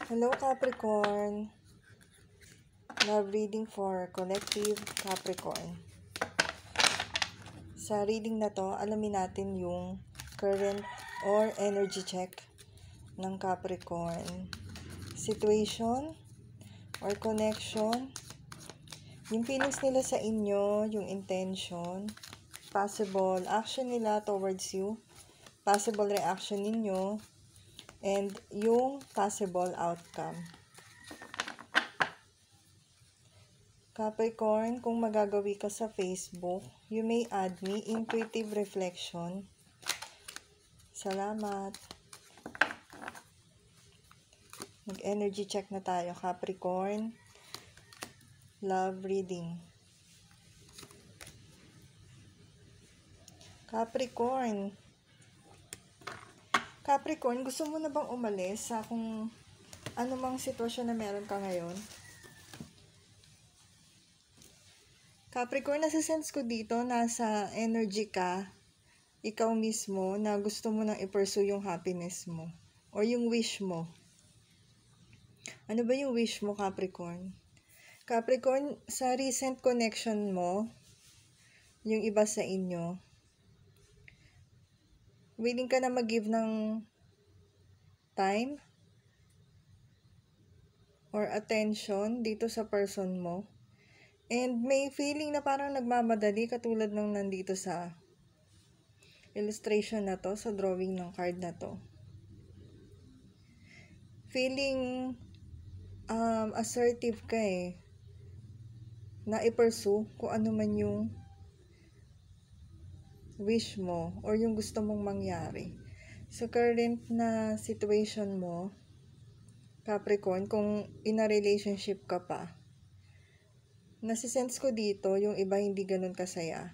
Hello Capricorn. Love reading for collective Capricorn. Sa reading na to, alamin natin yung current or energy check ng Capricorn. Situation or connection. Yung feelings nila sa inyo, yung intention, possible action nila towards you, possible reaction ninyo, and yung possible outcome. Capricorn, kung magagawi ka sa Facebook, you may add me intuitive reflection. Salamat. Mag-energy check na tayo, Capricorn. Love reading. Capricorn. Capricorn, gusto mo na bang umalis sa kung anumang sitwasyon na meron ka ngayon? Capricorn, nasa-sense ko dito, nasa energy ka, ikaw mismo, na gusto mo nang i-pursue yung happiness mo, or yung wish mo. Ano ba yung wish mo, Capricorn? Capricorn, sa recent connection mo, yung iba sa inyo, willing ka na mag-give ng time or attention dito sa person mo. And may feeling na parang nagmamadali katulad ng nandito sa illustration na to, sa drawing ng card na to. Feeling assertive ka na i-pursue kung ano man yung wish mo or yung gusto mong mangyari. Sa current na situation mo, Capricorn, kung in a relationship ka pa, nasisense ko dito, yung iba hindi ganun kasaya.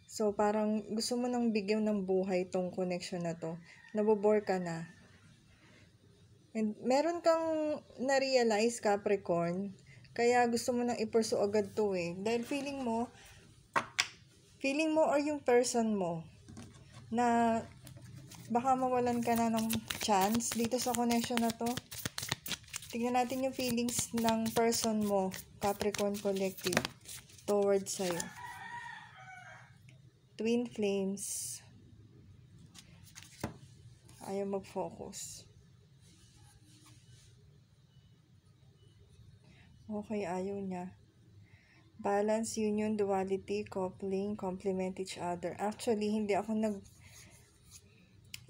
So, parang gusto mo nang bigyan ng buhay tong connection na to. Nabobore ka na. And meron kang na-realize, Capricorn, kaya gusto mo nang i-pursue agad to Dahil feeling mo or yung person mo, na baka mawalan ka na ng chance dito sa connection na to. Tingnan natin yung feelings ng person mo, Capricorn Collective, towards sa'yo. Twin Flames. Ayaw mag-focus. Okay, ayaw niya. Balance, union, duality, coupling, complement each other. Actually, hindi ako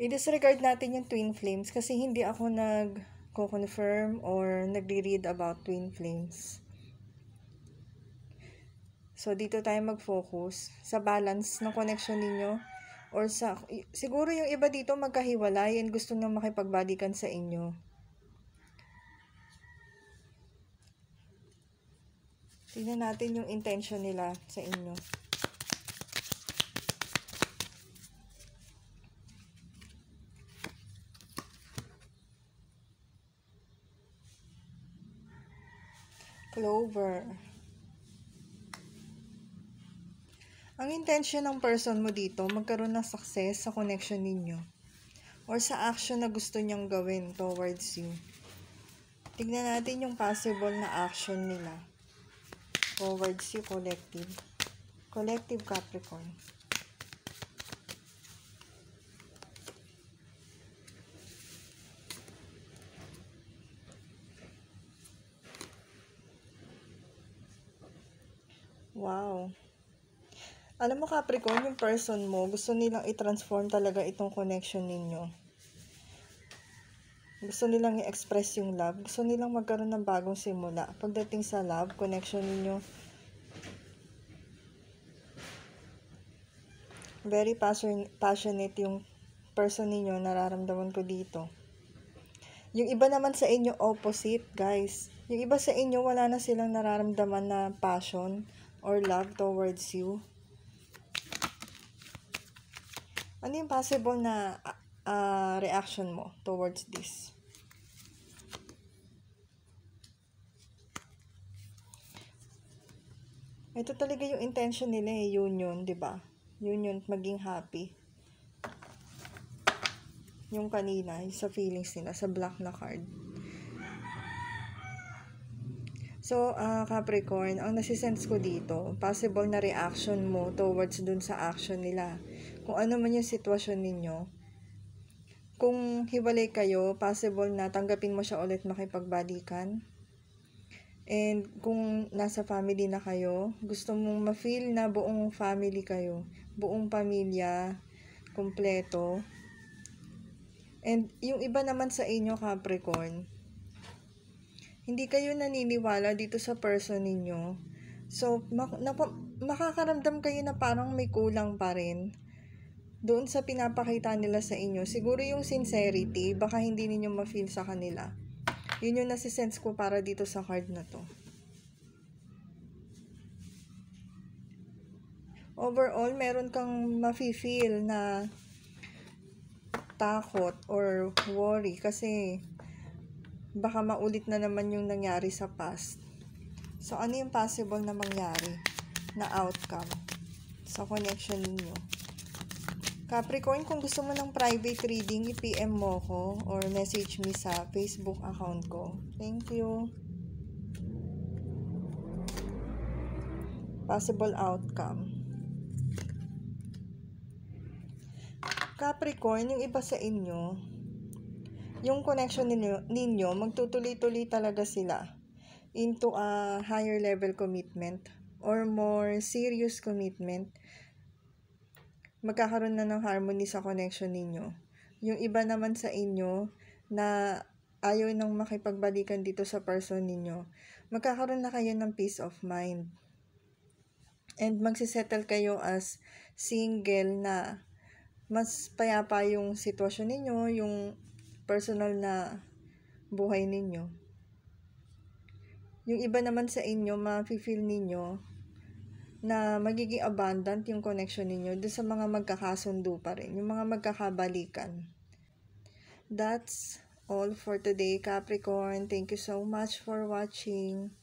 i-disregard natin yung twin flames kasi hindi ako nag-confirm or nagre-read about twin flames. So, dito tayo mag-focus sa balance ng connection ninyo or siguro yung iba dito magkahiwalay and gusto nang makipagbalikan sa inyo. Tingnan natin yung intention nila sa inyo. Clover. Ang intention ng person mo dito, magkaroon ng success sa connection ninyo or sa action na gusto niyang gawin towards you. Tignan natin yung possible na action nila towards you, collective. Collective Capricorn. Wow. Alam mo, Capricorn, yung person mo, gusto nilang i-transform talaga itong connection ninyo. Gusto nilang i-express yung love. Gusto nilang magkaroon ng bagong simula. Pagdating sa love, connection ninyo, very passionate yung person ninyo, nararamdaman ko dito. Yung iba naman sa inyo, opposite, guys. Yung iba sa inyo, wala na silang nararamdaman na passion or love towards you. Ano yung possible na reaction mo towards this? Ito talaga yung intention nila union, 'di ba? Union, maging happy. Yung kanina, yung sa feelings nila, sa black na card. So, Capricorn, ang nasisense ko dito, possible na reaction mo towards dun sa action nila. Kung ano man yung sitwasyon ninyo. Kung hiwalay kayo, possible na tanggapin mo siya ulit makipagbalikan. And kung nasa family na kayo, gusto mong ma-feel na buong family kayo. Buong pamilya, kumpleto. And yung iba naman sa inyo, Capricorn, hindi kayo naniniwala dito sa person ninyo. So, makakaramdam kayo na parang may kulang pa rin doon sa pinapakita nila sa inyo. Siguro yung sincerity, baka hindi ninyo ma-feel sa kanila. Yun yung nasisense ko para dito sa card na to. Overall, meron kang ma-feel na takot or worry kasi baka maulit na naman yung nangyari sa past. So, ano yung possible na mangyari na outcome sa connection ninyo? Capricorn, kung gusto mo ng private reading, i-PM mo ko or message me sa Facebook account ko. Thank you. Possible outcome. Capricorn, yung iba sa inyo, yung connection ninyo magtutuloy-tuloy talaga sila into a higher level commitment or more serious commitment. Magkakaroon na ng harmony sa connection ninyo. Yung iba naman sa inyo na ayaw nang makipagbalikan dito sa person ninyo, magkakaroon na kayo ng peace of mind. And magsisettle kayo as single na mas payapa yung sitwasyon ninyo, yung personal na buhay ninyo. Yung iba naman sa inyo, ma-feel ninyo na magiging abundant yung connection ninyo doon sa mga magkakasundo pa rin, yung mga magkakabalikan. That's all for today, Capricorn. Thank you so much for watching.